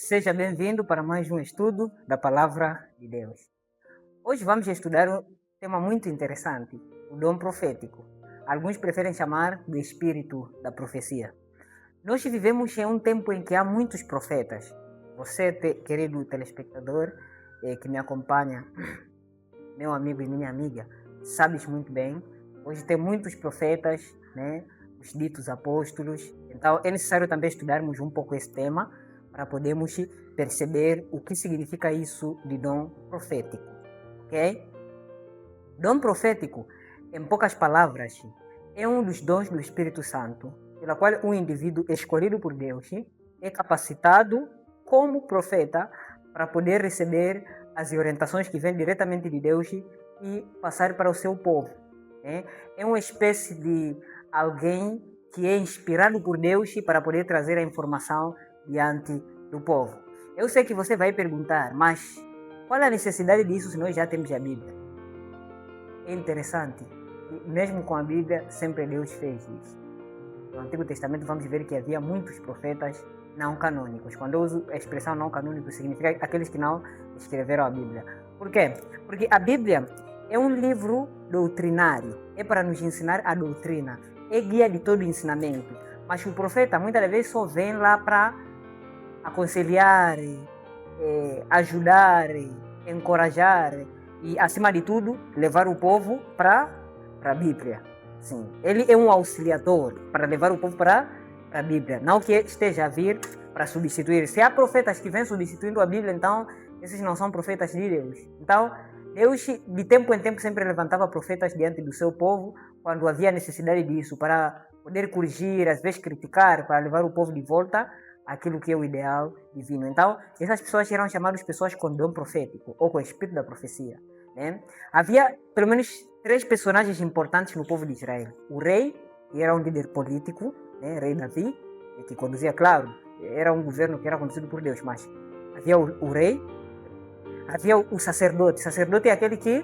Seja bem-vindo para mais um estudo da Palavra de Deus. Hoje vamos estudar um tema muito interessante, o dom profético. Alguns preferem chamar do espírito da profecia. Nós vivemos em um tempo em que há muitos profetas. Você, querido telespectador que me acompanha, meu amigo e minha amiga, sabes muito bem, hoje tem muitos profetas, né? Os ditos apóstolos. Então é necessário também estudarmos um pouco esse tema para podermos perceber o que significa isso de dom profético, ok? Dom profético, em poucas palavras, é um dos dons do Espírito Santo, pela qual um indivíduo escolhido por Deus é capacitado como profeta para poder receber as orientações que vêm diretamente de Deus e passar para o seu povo. É uma espécie de alguém que é inspirado por Deus para poder trazer a informação diante do povo. Eu sei que você vai perguntar, mas qual é a necessidade disso se nós já temos a Bíblia? É interessante, mesmo com a Bíblia, sempre Deus fez isso. No Antigo Testamento vamos ver que havia muitos profetas não canônicos. Quando eu uso a expressão não canônico, significa aqueles que não escreveram a Bíblia. Por quê? Porque a Bíblia é um livro doutrinário, é para nos ensinar a doutrina, é guia de todo o ensinamento. Mas o profeta muitas vezes só vem lá para aconselhar, ajudar, encorajar e, acima de tudo, levar o povo para a Bíblia. Sim, ele é um auxiliador para levar o povo para a Bíblia, não que esteja a vir para substituir. Se há profetas que vêm substituindo a Bíblia, então esses não são profetas de Deus. Então, Deus, de tempo em tempo, sempre levantava profetas diante do seu povo quando havia necessidade disso, para poder corrigir, às vezes criticar, para levar o povo de volta àquilo que é o ideal divino. Então, essas pessoas eram chamadas pessoas com dom profético, ou com espírito da profecia. Né? Havia, pelo menos, 3 personagens importantes no povo de Israel. O rei, que era um líder político, né? Rei Davi, que conduzia, claro, era um governo que era conduzido por Deus, mas havia o rei, havia o sacerdote. O sacerdote é aquele que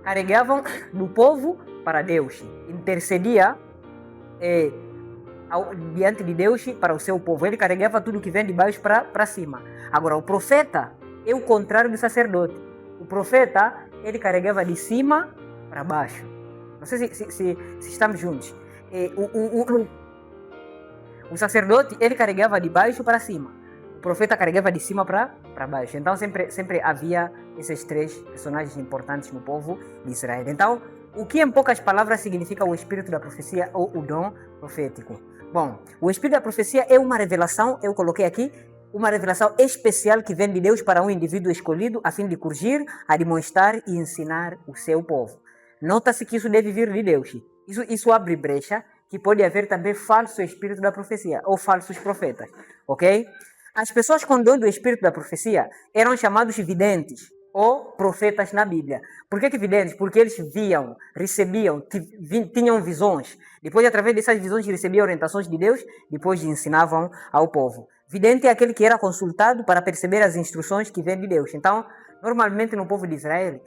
carregavam do povo para Deus, intercedia diante de Deus para o seu povo. Ele carregava tudo que vem de baixo para cima. Agora, o profeta é o contrário do sacerdote. O profeta, ele carregava de cima para baixo. Não sei se estamos juntos. O sacerdote, ele carregava de baixo para cima. O profeta carregava de cima para baixo. Então sempre havia esses 3 personagens importantes no povo de Israel. Então, o que em poucas palavras significa o espírito da profecia ou o dom profético? Bom, o espírito da profecia é uma revelação, eu coloquei aqui, uma revelação especial que vem de Deus para um indivíduo escolhido a fim de corrigir, admoestar e ensinar o seu povo. Nota-se que isso deve vir de Deus. Isso abre brecha que pode haver também falso espírito da profecia ou falsos profetas, ok? As pessoas com dom do espírito da profecia eram chamados videntes ou profetas na Bíblia. Por que videntes? Porque eles viam, recebiam, tinham visões. Depois, através dessas visões, recebiam orientações de Deus, depois ensinavam ao povo. Vidente é aquele que era consultado para perceber as instruções que vêm de Deus. Então, normalmente no povo de Israel,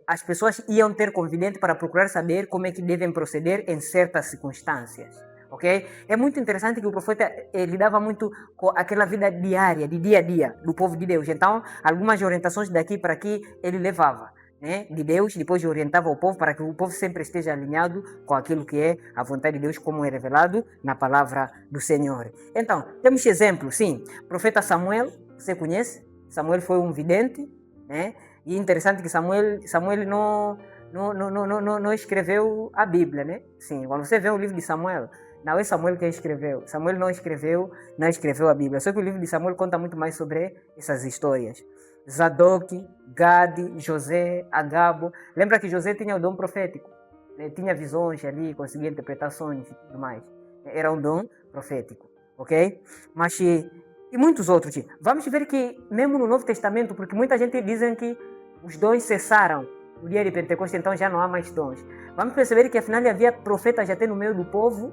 as pessoas iam ter com vidente para procurar saber como é que devem proceder em certas circunstâncias. Okay? É muito interessante que o profeta lidava muito com aquela vida diária, de dia a dia do povo de Deus. Então, algumas orientações daqui para aqui ele levava, né, de Deus, depois orientava o povo para que o povo sempre esteja alinhado com aquilo que é a vontade de Deus, como é revelado na palavra do Senhor. Então, temos exemplo, sim, profeta Samuel, você conhece? Samuel foi um vidente, né? E é interessante que Samuel não escreveu a Bíblia, né? Sim, quando você vê o livro de Samuel, não é Samuel quem escreveu. Samuel não escreveu a Bíblia. Só que o livro de Samuel conta muito mais sobre essas histórias. Zadok, Gade, José, Agabo. Lembra que José tinha o dom profético, né? Tinha visões ali, conseguia interpretar sonhos e tudo mais. Era um dom profético, ok? Mas e muitos outros. Vamos ver que mesmo no Novo Testamento, porque muita gente diz que os dons cessaram no dia de Pentecostes, então já não há mais dons. Vamos perceber que afinal havia profetas até no meio do povo,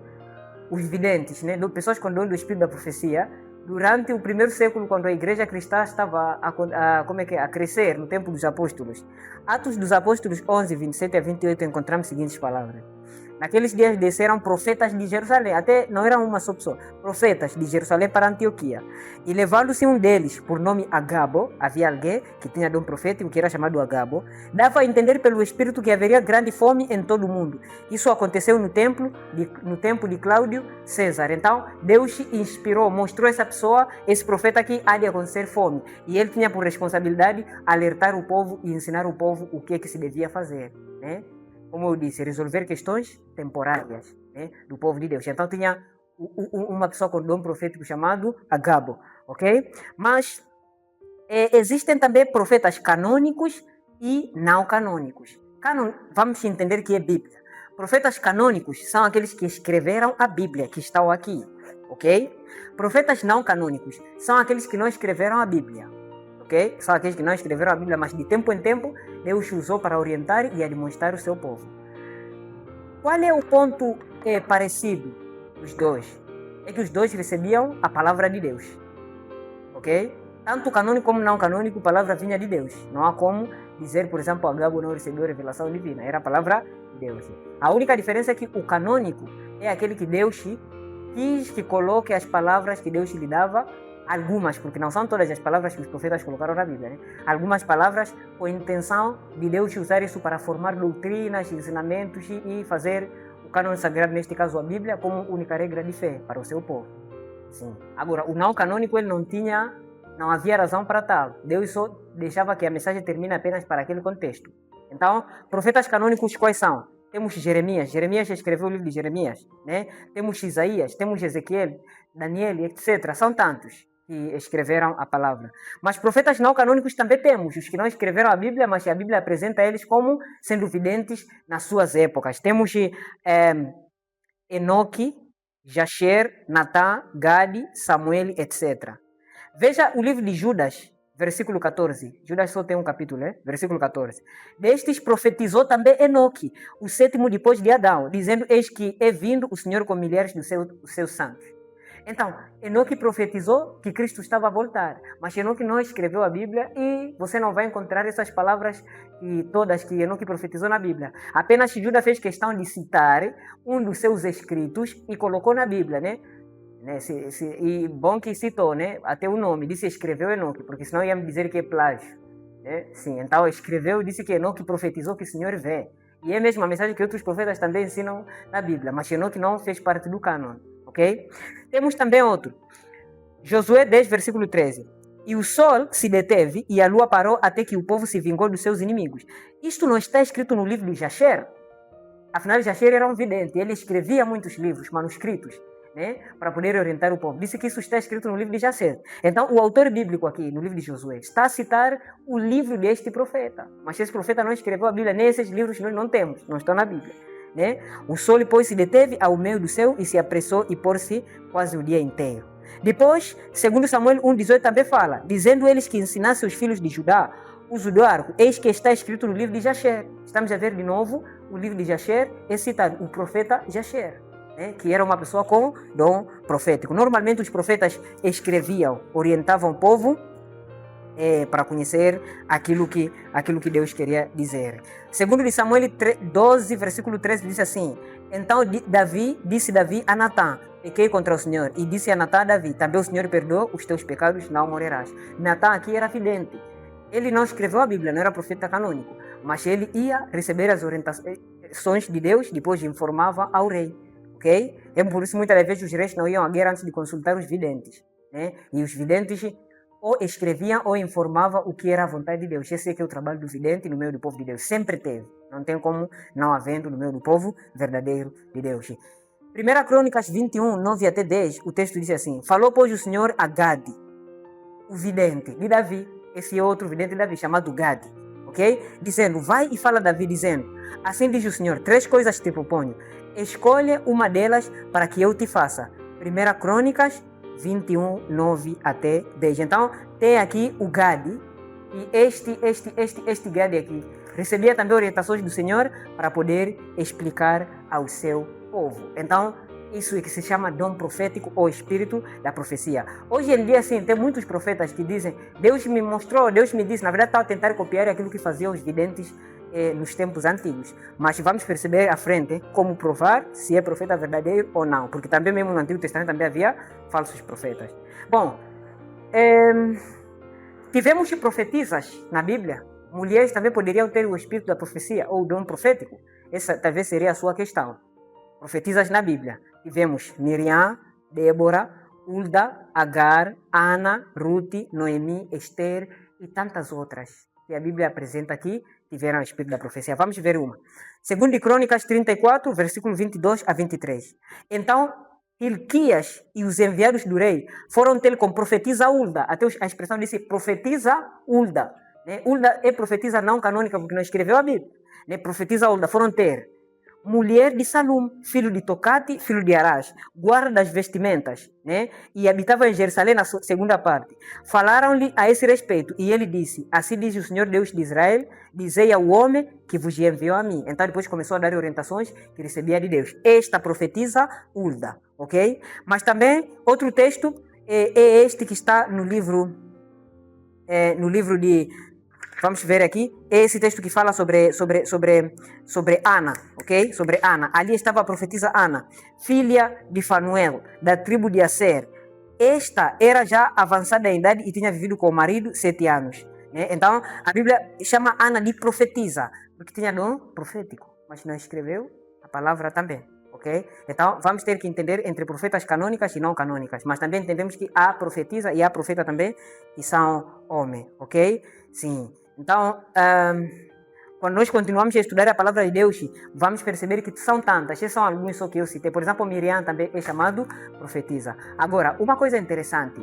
os videntes, né? Pessoas com dom do espírito da profecia, durante o primeiro século, quando a igreja cristã estava a crescer no tempo dos apóstolos. Atos dos Apóstolos 11, 27 a 28, encontramos as seguintes palavras. Naqueles dias desceram profetas de Jerusalém, até não era uma só pessoa, profetas de Jerusalém para Antioquia. E levando-se um deles, por nome Agabo, havia alguém que tinha dom profético, que era chamado Agabo, dava a entender pelo Espírito que haveria grande fome em todo o mundo. Isso aconteceu no tempo de Cláudio César. Então, Deus inspirou, mostrou essa pessoa, esse profeta que há de acontecer fome. E ele tinha por responsabilidade alertar o povo e ensinar o povo o que é que se devia fazer, né? Como eu disse, resolver questões temporárias, né, do povo de Deus. Então tinha uma pessoa com dom profético chamado Agabo, ok? Mas existem também profetas canônicos e não canônicos. Vamos entender que é Bíblia. Profetas canônicos são aqueles que escreveram a Bíblia, que estão aqui, ok? Profetas não canônicos são aqueles que não escreveram a Bíblia. Okay? São aqueles que não escreveram a Bíblia, mas de tempo em tempo Deus usou para orientar e admoestar o seu povo. Qual é o ponto parecido dos dois? É que os dois recebiam a palavra de Deus. Ok? Tanto canônico como não canônico, a palavra vinha de Deus. Não há como dizer, por exemplo, Agabo não recebeu a revelação divina. Era a palavra de Deus. A única diferença é que o canônico é aquele que Deus quis que coloque as palavras que Deus lhe dava. Algumas, porque não são todas as palavras que os profetas colocaram na Bíblia, né? Algumas palavras com a intenção de Deus usar isso para formar doutrinas, ensinamentos e fazer o cânone sagrado, neste caso a Bíblia, como única regra de fé para o seu povo. Sim. Agora, o não canônico ele não havia razão para tal. Deus só deixava que a mensagem termine apenas para aquele contexto. Então, profetas canônicos quais são? Temos Jeremias escreveu o livro de Jeremias, né? Temos Isaías, temos Ezequiel, Daniel, etc. São tantos que escreveram a palavra. Mas profetas não canônicos também temos, os que não escreveram a Bíblia, mas a Bíblia apresenta eles como sendo videntes nas suas épocas. Temos Enoque, Jasher, Natã, Gade, Samuel, etc. Veja o livro de Judas, versículo 14. Judas só tem um capítulo, né? Versículo 14. Destes profetizou também Enoque, o sétimo depois de Adão, dizendo: eis que é vindo o Senhor com milhares dos seus santos. Então, Enoque profetizou que Cristo estava a voltar, mas Enoque não escreveu a Bíblia e você não vai encontrar essas palavras todas que Enoque profetizou na Bíblia. Apenas Judas fez questão de citar um dos seus escritos e colocou na Bíblia, né? E bom que citou, né? Até o nome, disse escreveu Enoque, porque senão ia me dizer que é plágio, né? Sim, então escreveu, disse que Enoque profetizou que o Senhor vê. E é mesmo a mensagem que outros profetas também ensinam na Bíblia, mas Enoque não fez parte do cânon. Okay? Temos também outro. Josué 10, versículo 13. E o sol se deteve e a lua parou até que o povo se vingou dos seus inimigos. Isto não está escrito no livro de Jasher? Afinal, Jasher era um vidente. Ele escrevia muitos livros, manuscritos, né, para poder orientar o povo. Disse que isso está escrito no livro de Jasher. Então, o autor bíblico aqui, no livro de Josué, está a citar o livro deste profeta. Mas esse profeta não escreveu a Bíblia. Nem esses livros nós não temos, não estão na Bíblia. Né? O sol, pois, se deteve ao meio do céu e se apressou e pôr-se quase o dia inteiro. Depois, segundo Samuel 1,18 também fala, dizendo eles que ensinasse os filhos de Judá uso do arco, eis que está escrito no livro de Jasher. Estamos a ver de novo o livro de Jasher, é citado o profeta Jasher, né? Que era uma pessoa com dom profético. Normalmente os profetas escreviam, orientavam o povo para conhecer aquilo que Deus queria dizer. Segundo de Samuel 12, versículo 13, diz assim: então disse Davi a Natã: pequei contra o Senhor. E disse a Natã a Davi: também o Senhor perdoa os teus pecados, não morrerás. Natã aqui era vidente. Ele não escreveu a Bíblia, não era profeta canônico, mas ele ia receber as orientações de Deus, depois informava ao rei. Ok? É por isso muitas vezes os reis não iam à guerra antes de consultar os videntes, né? E os videntes ou escreviam ou informavam o que era a vontade de Deus. Esse é que é o trabalho do vidente no meio do povo de Deus. Sempre teve. Não tem como não havendo no meio do povo verdadeiro de Deus. 1 Crônicas 21, 9 até 10, o texto diz assim: falou, pois, o Senhor a Gade, o vidente de Davi, esse outro vidente de Davi, chamado Gade, ok? Dizendo: vai e fala a Davi, dizendo: assim diz o Senhor, 3 coisas te proponho. Escolhe uma delas para que eu te faça. 1 Crônicas 21, 9 até 10. Então, tem aqui o Gade, e este Gade aqui recebia também orientações do Senhor para poder explicar ao seu povo. Então, isso é que se chama dom profético ou espírito da profecia. Hoje em dia, sim, tem muitos profetas que dizem: Deus me mostrou, Deus me disse. Na verdade, estão a tentar copiar aquilo que faziam os videntes nos tempos antigos. Mas vamos perceber à frente como provar se é profeta verdadeiro ou não. Porque também mesmo no Antigo Testamento também havia falsos profetas. Bom, tivemos profetisas na Bíblia. Mulheres também poderiam ter o espírito da profecia ou o dom profético. Essa talvez seria a sua questão. Profetisas na Bíblia. Tivemos Miriam, Débora, Hulda, Agar, Ana, Ruth, Noemi, Esther e tantas outras que a Bíblia apresenta aqui, tiveram o espírito da profecia. Vamos ver uma. Segundo de Crônicas 34, versículo 22 a 23. Então, Hilquias e os enviados do rei foram ter com profetisa Hulda. Até a expressão disse profetisa Hulda. Hulda é profetisa não canônica porque não escreveu a Bíblia. Profetisa Hulda foram ter mulher de Salum, filho de Tocate, filho de Arás, guarda das vestimentas, e habitava em Jerusalém na segunda parte. Falaram-lhe a esse respeito, e ele disse, assim diz o Senhor Deus de Israel, dizei ao homem que vos enviou a mim. Então depois começou a dar orientações que recebia de Deus. Esta profetiza Hulda, ok? Mas também, outro texto é este que está no livro de... Vamos ver aqui, esse texto que fala sobre Ana, ok? Sobre Ana. Ali estava a profetisa Ana, filha de Fanuel, da tribo de Aser. Esta era já avançada em idade e tinha vivido com o marido 7 anos. Então, a Bíblia chama Ana de profetisa, porque tinha dom profético, mas não escreveu a palavra também, ok? Então, vamos ter que entender entre profetas canônicas e não canônicas, mas também entendemos que há profetisa e há profeta também que são homens, ok? Sim. Então, quando nós continuamos a estudar a palavra de Deus, vamos perceber que são tantas, esses são alguns só que eu citei. Por exemplo, Miriam também é chamado profetisa. Agora, uma coisa interessante,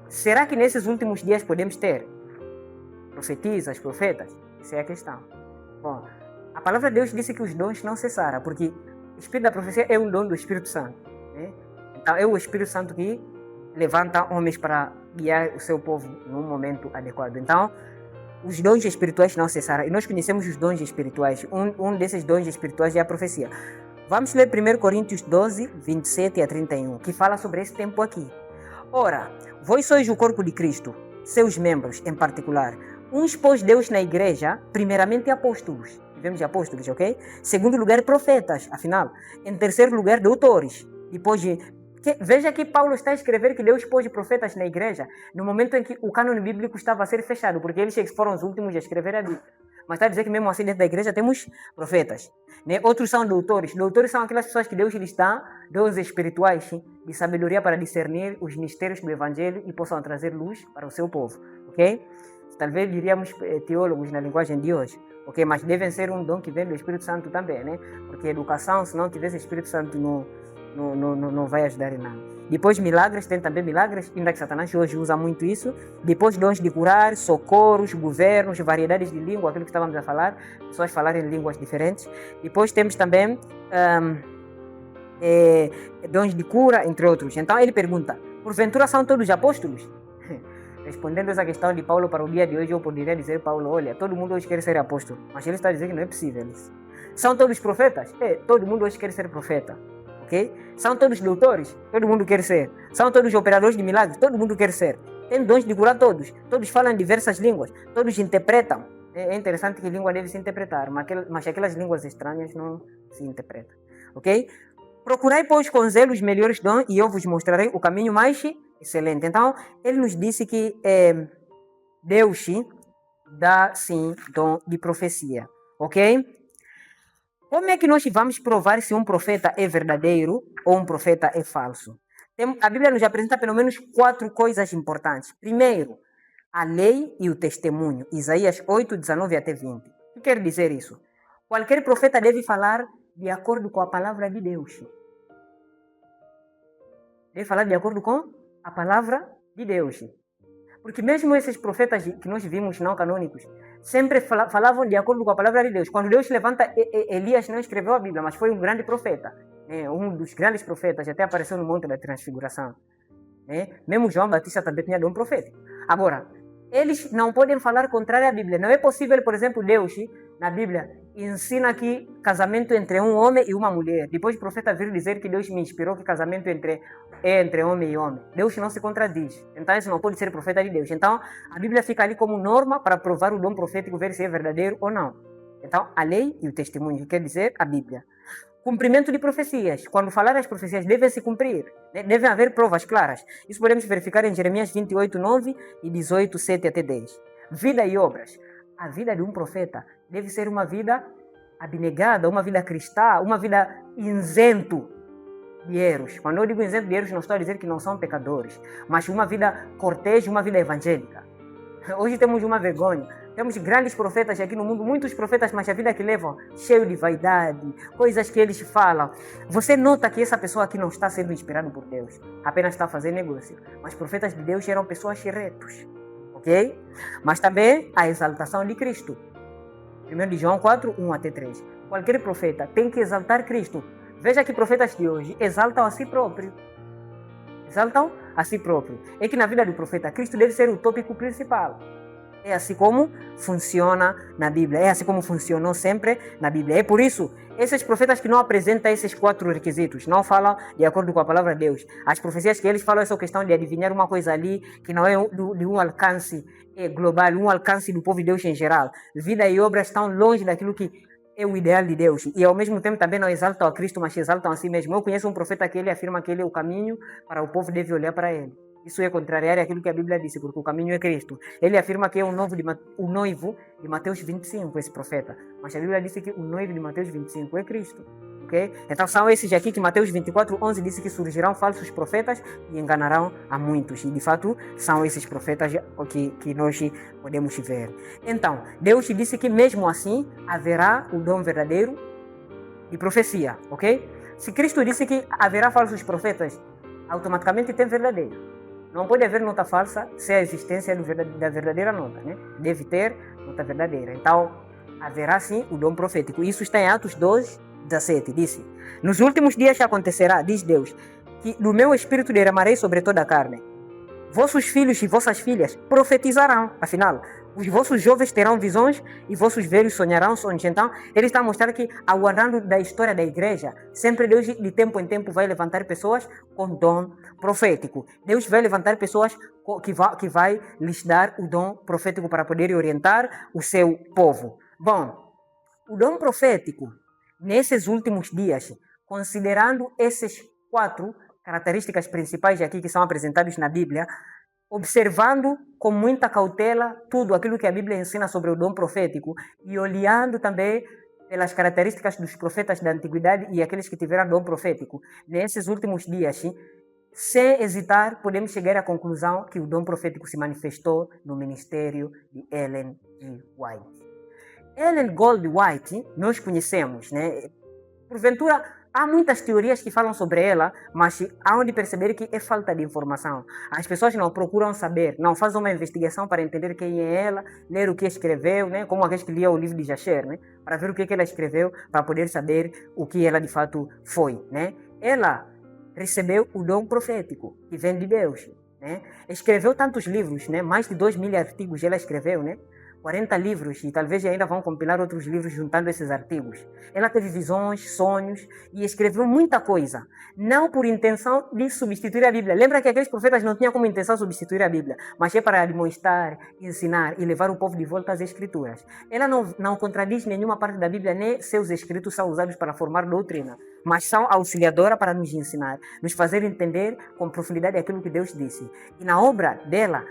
será que nesses últimos dias podemos ter profetisas, profetas? Essa é a questão. Bom, a palavra de Deus disse que os dons não cessaram, porque o Espírito da profecia é um dom do Espírito Santo. Então, é o Espírito Santo que levanta homens para guiar o seu povo num momento adequado. Então, os dons espirituais não cessaram. E nós conhecemos os dons espirituais. Um desses dons espirituais é a profecia. Vamos ler 1 Coríntios 12, 27 a 31, que fala sobre esse tempo aqui. Ora, vós sois o corpo de Cristo, seus membros em particular. Uns pôs Deus na igreja, primeiramente apóstolos. Tivemos apóstolos, ok? Segundo lugar, profetas, afinal. Em terceiro lugar, doutores. Depois veja que Paulo está a escrever que Deus pôs profetas na igreja no momento em que o cânone bíblico estava a ser fechado, porque eles foram os últimos a escrever a Bíblia. Mas está a dizer que mesmo assim dentro da igreja temos profetas. Outros são doutores. Doutores são aquelas pessoas que Deus lhes dá dons espirituais de sabedoria para discernir os mistérios do Evangelho e possam trazer luz para o seu povo. Ok? Talvez diríamos teólogos na linguagem de hoje. Ok? Mas devem ser um dom que vem do Espírito Santo também, Porque educação, se não tivesse Espírito Santo, não vai ajudar em nada. Depois milagres, tem também milagres, ainda que Satanás hoje usa muito isso. Depois dons de curar, socorros, governos, variedades de língua, aquilo que estávamos a falar, pessoas falarem línguas diferentes. Depois temos também dons de cura, entre outros. Então ele pergunta, porventura são todos apóstolos? Respondendo essa questão de Paulo para o dia de hoje, eu poderia dizer, Paulo, olha, todo mundo hoje quer ser apóstolo, mas ele está dizendo que não é possível isso. São todos profetas? Todo mundo hoje quer ser profeta. Okay? São todos doutores? Todo mundo quer ser. São todos operadores de milagres? Todo mundo quer ser. Tem dons de curar todos. Todos falam diversas línguas. Todos interpretam. É interessante que língua deve se interpretar, mas aquelas línguas estranhas não se interpretam. Ok? Procurai, pois, com zelo os melhores dons e eu vos mostrarei o caminho mais excelente. Então, ele nos disse que Deus dá, sim, dom de profecia. Ok? Como é que nós vamos provar se um profeta é verdadeiro ou um profeta é falso? A Bíblia nos apresenta pelo menos 4 coisas importantes. Primeiro, a lei e o testemunho. Isaías 8, 19 até 20. O que quer dizer isso? Qualquer profeta deve falar de acordo com a palavra de Deus. Deve falar de acordo com a palavra de Deus. Porque mesmo esses profetas que nós vimos não canônicos, sempre falavam de acordo com a palavra de Deus. Quando Deus levanta, Elias não escreveu a Bíblia, mas foi um grande profeta. Um dos grandes profetas, até apareceu no Monte da Transfiguração. Mesmo João Batista também tinha dom profético. Agora, eles não podem falar contrário à Bíblia. Não é possível, por exemplo, Deus, na Bíblia, ensina que casamento entre um homem e uma mulher. Depois o profeta vir dizer que Deus me inspirou que casamento entre é entre homem e homem. Deus não se contradiz. Então, isso não pode ser profeta de Deus. Então, a Bíblia fica ali como norma para provar o dom profético, ver se é verdadeiro ou não. Então, a lei e o testemunho, quer dizer a Bíblia. Cumprimento de profecias. Quando falar as profecias, devem se cumprir. Devem haver provas claras. Isso podemos verificar em Jeremias 28, 9 e 18, 7 até 10. Vida e obras. A vida de um profeta deve ser uma vida abnegada, uma vida cristã, uma vida isento de erros. Quando eu digo isento de erros, não estou a dizer que não são pecadores, mas uma vida cortês, uma vida evangélica. Hoje temos uma vergonha. Temos grandes profetas aqui no mundo, muitos profetas, mas a vida que levam, cheio de vaidade, coisas que eles falam. Você nota que essa pessoa aqui não está sendo inspirada por Deus, apenas está fazendo negócio. Mas profetas de Deus eram pessoas retos, ok? Mas também a exaltação de Cristo. 1 de João 4, 1 até 3. Qualquer profeta tem que exaltar Cristo. Veja que profetas de hoje exaltam a si próprio. Exaltam a si próprio. É que na vida do profeta, Cristo deve ser o tópico principal. É assim como funciona na Bíblia. É assim como funcionou sempre na Bíblia. É por isso, esses profetas que não apresentam esses 4 requisitos, não falam de acordo com a palavra de Deus. As profecias que eles falam é só questão de adivinhar uma coisa ali, que não é de um alcance global, um alcance do povo de Deus em geral. Vida e obras estão longe daquilo que é o ideal de Deus. E ao mesmo tempo também não exaltam a Cristo, mas exaltam a si mesmo. Eu conheço um profeta que ele afirma que ele é o caminho para o povo deve olhar para ele. Isso é contrariar aquilo que a Bíblia disse, porque o caminho é Cristo. Ele afirma que é o noivo de Mateus 25, esse profeta. Mas a Bíblia disse que o noivo de Mateus 25 é Cristo. Okay? Então são esses aqui que Mateus 24, 11 disse que surgirão falsos profetas e enganarão a muitos. E de fato são esses profetas que nós podemos ver. Então, Deus disse que mesmo assim haverá o dom verdadeiro de profecia. Ok? Se Cristo disse que haverá falsos profetas, automaticamente tem verdadeiro. Não pode haver nota falsa sem a existência da verdadeira nota, né? Deve ter nota verdadeira. Então, haverá sim o dom profético. Isso está em Atos 12, 17. Disse: nos últimos dias acontecerá, diz Deus, que do meu espírito derramarei sobre toda a carne. Vossos filhos e vossas filhas profetizarão. Afinal, os vossos jovens terão visões e vossos velhos sonharão sonhos. Então, ele está mostrando que, aguardando da história da igreja, sempre Deus, de tempo em tempo, vai levantar pessoas com dom profético. Deus vai levantar pessoas que vai lhes dar o dom profético para poder orientar o seu povo. Bom, o dom profético, nesses últimos dias, considerando esses 4 características principais aqui que são apresentadas na Bíblia, observando com muita cautela tudo aquilo que a Bíblia ensina sobre o dom profético e olhando também pelas características dos profetas da antiguidade e aqueles que tiveram dom profético. Nesses últimos dias, sem hesitar, podemos chegar à conclusão que o dom profético se manifestou no ministério de Ellen G. White. Ellen Gold White, nós conhecemos, né? Porventura, há muitas teorias que falam sobre ela, mas há onde perceber que é falta de informação. As pessoas não procuram saber, não fazem uma investigação para entender quem é ela, ler o que escreveu, né? Como aqueles que liam o livro de Jasher, né? Para ver o que ela escreveu, para poder saber o que ela de fato foi, né? Ela recebeu o dom profético, que vem de Deus, né? Escreveu tantos livros, né? Mais de 2.000 artigos ela escreveu, né? 40 livros, e talvez ainda vão compilar outros livros juntando esses artigos. Ela teve visões, sonhos e escreveu muita coisa, não por intenção de substituir a Bíblia. Lembra que aqueles profetas não tinham como intenção substituir a Bíblia, mas é para demonstrar, ensinar e levar o povo de volta às Escrituras. Ela não contradiz nenhuma parte da Bíblia, nem seus escritos são usados para formar doutrina, mas são auxiliadora para nos ensinar, nos fazer entender com profundidade aquilo que Deus disse. E na obra dela,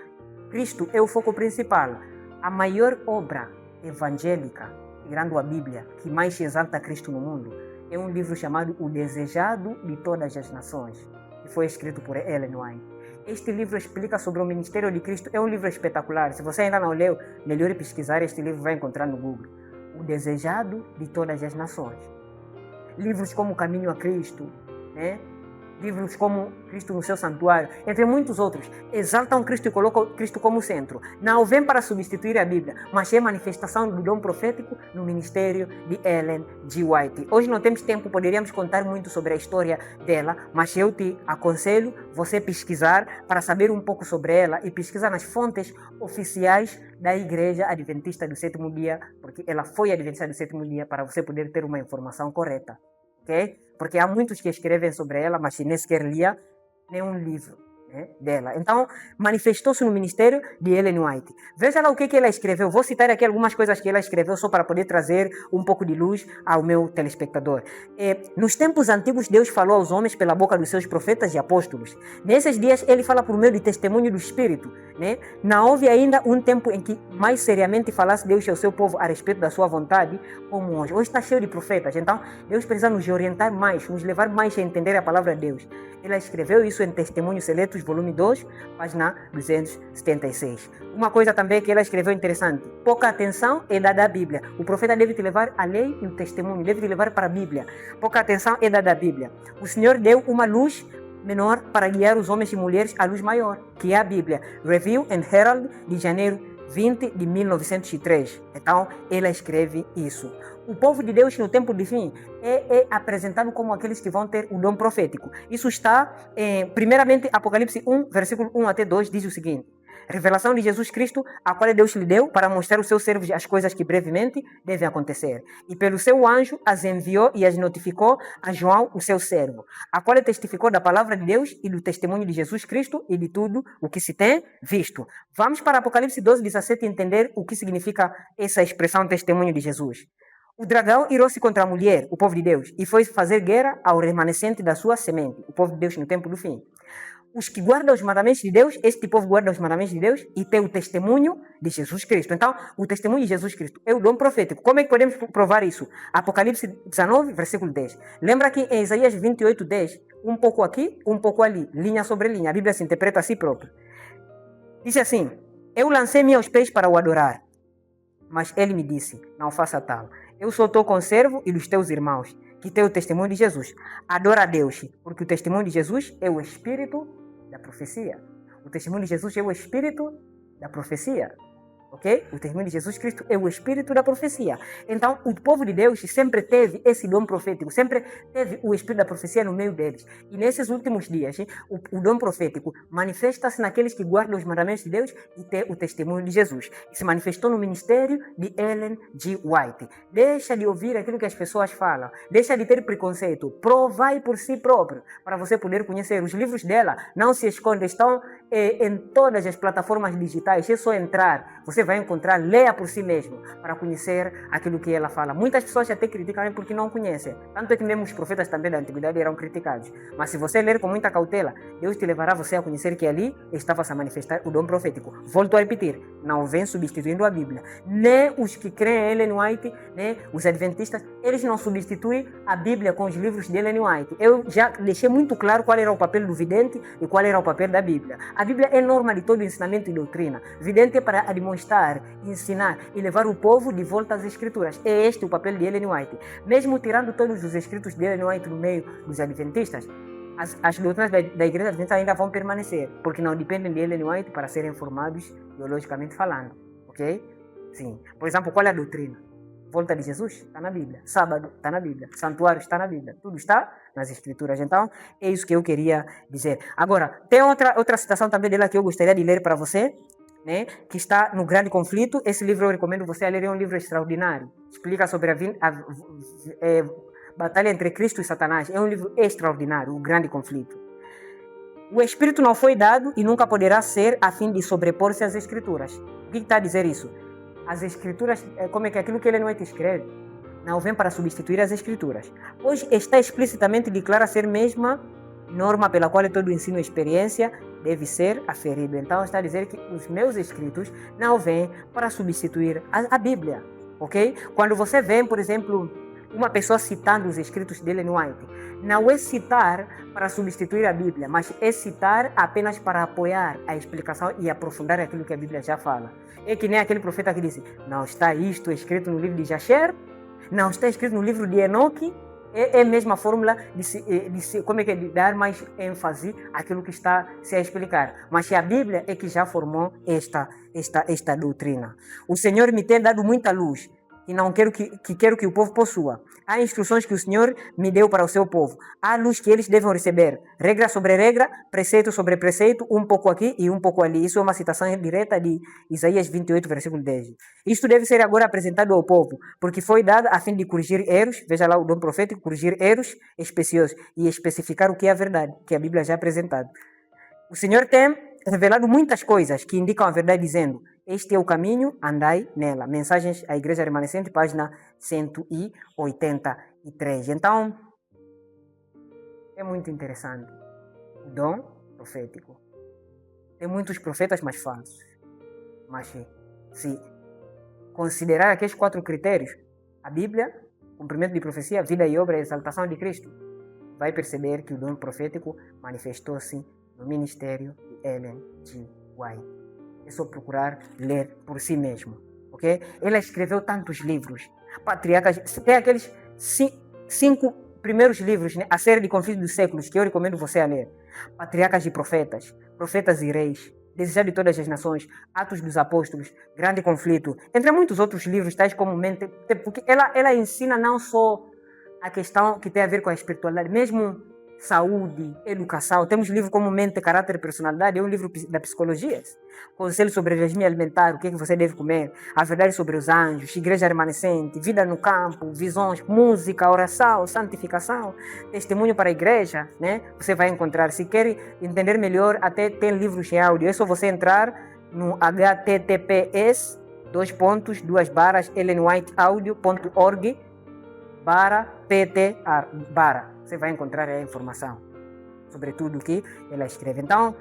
Cristo é o foco principal. A maior obra evangélica, tirando a Bíblia, que mais exalta Cristo no mundo, é um livro chamado O Desejado de Todas as Nações, que foi escrito por Ellen White. Este livro explica sobre o ministério de Cristo. É um livro espetacular. Se você ainda não leu, melhor pesquisar este livro, vai encontrar no Google. O Desejado de Todas as Nações. Livros como Caminho a Cristo, né? Livros como Cristo no seu santuário, entre muitos outros, exaltam Cristo e colocam Cristo como centro. Não vem para substituir a Bíblia, mas é manifestação do dom profético no ministério de Ellen G. White. Hoje não temos tempo, poderíamos contar muito sobre a história dela, mas eu te aconselho você pesquisar para saber um pouco sobre ela e pesquisar nas fontes oficiais da Igreja Adventista do Sétimo Dia, porque ela foi Adventista do Sétimo Dia, para você poder ter uma informação correta. Okay? Porque há muitos que escrevem sobre ela, mas nem sequer lia nenhum livro, né, dela. Então, manifestou-se no ministério de Ellen White. Veja lá o que ela escreveu. Vou citar aqui algumas coisas que ela escreveu só para poder trazer um pouco de luz ao meu telespectador. Nos tempos antigos, Deus falou aos homens pela boca dos seus profetas e apóstolos. Nesses dias, ele fala por meio de testemunho do Espírito. Né? Não houve ainda um tempo em que mais seriamente falasse Deus ao seu povo a respeito da sua vontade, como hoje. Hoje está cheio de profetas. Então, Deus precisa nos orientar mais, nos levar mais a entender a palavra de Deus. Ela escreveu isso em Testemunhos Seletos, volume 2, página 276. Uma coisa também que ela escreveu interessante: pouca atenção é dada à Bíblia. O profeta deve te levar à lei e o testemunho, deve te levar para a Bíblia. Pouca atenção é dada à Bíblia. O Senhor deu uma luz menor para guiar os homens e mulheres à luz maior, que é a Bíblia. Review and Herald, de janeiro 20 de 1903. Então, ela escreve isso. O povo de Deus no tempo de fim é apresentado como aqueles que vão ter o dom profético. Isso está, primeiramente, Apocalipse 1, versículo 1 até 2, diz o seguinte: revelação de Jesus Cristo, a qual Deus lhe deu para mostrar aos seus servos as coisas que brevemente devem acontecer. E pelo seu anjo as enviou e as notificou a João, o seu servo, a qual testificou da palavra de Deus e do testemunho de Jesus Cristo e de tudo o que se tem visto. Vamos para Apocalipse 12, 17 entender o que significa essa expressão testemunho de Jesus. O dragão irou-se contra a mulher, o povo de Deus, e foi fazer guerra ao remanescente da sua semente, o povo de Deus no tempo do fim. Os que guardam os mandamentos de Deus, este povo guarda os mandamentos de Deus e tem o testemunho de Jesus Cristo. Então, o testemunho de Jesus Cristo é o dom profético. Como é que podemos provar isso? Apocalipse 19, versículo 10. Lembra que em Isaías 28, 10, um pouco aqui, um pouco ali, linha sobre linha, a Bíblia se interpreta a si própria. Diz assim: eu lancei-me aos pés para o adorar, mas ele me disse: não faça tal. Eu sou teu conservo e dos teus irmãos, que tem o testemunho de Jesus. Adora a Deus, porque o testemunho de Jesus é o espírito da profecia. O testemunho de Jesus é o espírito da profecia. Ok? O testemunho de Jesus Cristo é o espírito da profecia. Então, o povo de Deus sempre teve esse dom profético, sempre teve o espírito da profecia no meio deles. E nesses últimos dias, o dom profético manifesta-se naqueles que guardam os mandamentos de Deus e têm o testemunho de Jesus. E se manifestou no ministério de Ellen G. White. Deixa de ouvir aquilo que as pessoas falam. Deixa de ter preconceito. Provai por si próprio, para você poder conhecer. Os livros dela não se escondem, estão em todas as plataformas digitais. É só entrar. Você vai encontrar, leia por si mesmo, para conhecer aquilo que ela fala. Muitas pessoas até criticam porque não conhecem. Tanto é que mesmo os profetas também da antiguidade eram criticados. Mas se você ler com muita cautela, Deus te levará você a conhecer que ali estava a manifestar o dom profético. Volto a repetir, não vem substituindo a Bíblia. Nem os que creem em Ellen White, nem os adventistas, eles não substituem a Bíblia com os livros de Ellen White. Eu já deixei muito claro qual era o papel do vidente e qual era o papel da Bíblia. A Bíblia é norma de todo ensinamento e doutrina. Vidente é para demonstrar, ensinar e levar o povo de volta às Escrituras. É este o papel de Ellen White. Mesmo tirando todos os escritos de Ellen White no meio dos adventistas, as doutrinas da igreja adventista ainda vão permanecer, porque não dependem de Ellen White para serem formados teologicamente falando. Ok? Sim. Por exemplo, qual é a doutrina? Volta de Jesus? Está na Bíblia. Sábado? Está na Bíblia. Santuário? Está na Bíblia. Tudo está nas Escrituras. Então, é isso que eu queria dizer. Agora, tem outra citação também dela que eu gostaria de ler para você, né, que está no Grande Conflito. Esse livro eu recomendo você a ler, é um livro extraordinário. Explica sobre a batalha entre Cristo e Satanás. É um livro extraordinário, o Grande Conflito. O Espírito não foi dado e nunca poderá ser a fim de sobrepor-se às Escrituras. O que está a dizer isso? As Escrituras, como é que aquilo que ele não escreve, não vem para substituir as Escrituras. Hoje está explicitamente declara ser mesma norma pela qual todo ensino e experiência deve ser aferido. Então está a dizer que os meus escritos não vêm para substituir a Bíblia, ok? Quando você vê, por exemplo, uma pessoa citando os escritos de Ellen White, não é citar para substituir a Bíblia, mas é citar apenas para apoiar a explicação e aprofundar aquilo que a Bíblia já fala. É que nem aquele profeta que disse: não está isto escrito no livro de Jasher, não está escrito no livro de Enoque. É a mesma fórmula de dar mais ênfase àquilo que está se a explicar. Mas a Bíblia é que já formou esta doutrina. O Senhor me tem dado muita luz, quero que o povo possua. Há instruções que o Senhor me deu para o seu povo. Há luz que eles devem receber. Regra sobre regra, preceito sobre preceito, um pouco aqui e um pouco ali. Isso é uma citação direta de Isaías 28, versículo 10. Isto deve ser agora apresentado ao povo, porque foi dado a fim de corrigir erros, veja lá o dom profético, corrigir erros especiosos e especificar o que é a verdade, que a Bíblia já é apresentada. O Senhor tem revelado muitas coisas que indicam a verdade, dizendo: este é o caminho, andai nela. Mensagens à Igreja Remanescente, página 183. Então, é muito interessante o dom profético. Tem muitos profetas mais falsos. Mas se considerar aqueles 4 critérios, a Bíblia, cumprimento de profecia, vida e obra e exaltação de Cristo, vai perceber que o dom profético manifestou-se no ministério de Ellen G. White. É só procurar ler por si mesmo, ok? Ela escreveu tantos livros. Patriarcas, tem aqueles 5 primeiros livros, né? A série de Conflitos dos Séculos, que eu recomendo você a ler. Patriarcas e Profetas, Profetas e Reis, Desejar de Todas as Nações, Atos dos Apóstolos, Grande Conflito, entre muitos outros livros, tais como Mente, porque ela ensina não só a questão que tem a ver com a espiritualidade, mesmo saúde, educação. Temos livros como Mente, Caráter e Personalidade, é um livro da psicologia. Conselho sobre o regime alimentar, o que você deve comer, a verdade sobre os anjos, igreja remanescente, vida no campo, visões, música, oração, santificação, testemunho para a igreja, né? Você vai encontrar. Se quer entender melhor, até tem livros em áudio. É só você entrar no https://ellenwhiteaudio.org/pt. Você vai encontrar a informação sobre tudo o que ela escreve. Então,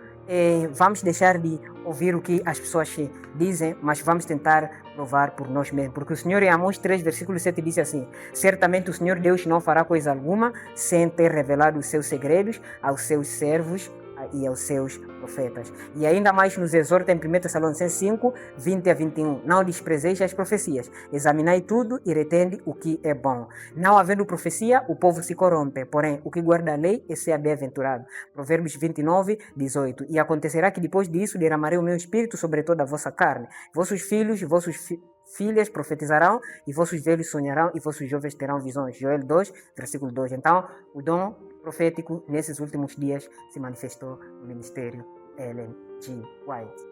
vamos deixar de ouvir o que as pessoas dizem, mas vamos tentar provar por nós mesmos. Porque o Senhor, em Amós 3, versículo 7, disse assim: certamente o Senhor Deus não fará coisa alguma sem ter revelado os seus segredos aos seus servos e aos seus profetas. E ainda mais nos exorta em 1 Tessalonicenses 5, 20 a 21. Não desprezeis as profecias, examinai tudo e retende o que é bom. Não havendo profecia, o povo se corrompe, porém o que guarda a lei, esse é bem-aventurado. Provérbios 29, 18. E acontecerá que depois disso derramarei o meu espírito sobre toda a vossa carne. Vossos filhos e vossos filhas profetizarão, e vossos velhos sonharão, e vossos jovens terão visões. Joel 2, versículo 2. Então, o dom profético nesses últimos dias se manifestou no ministério Ellen G. White.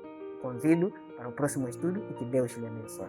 Convido para o próximo estudo e que Deus lhe abençoe.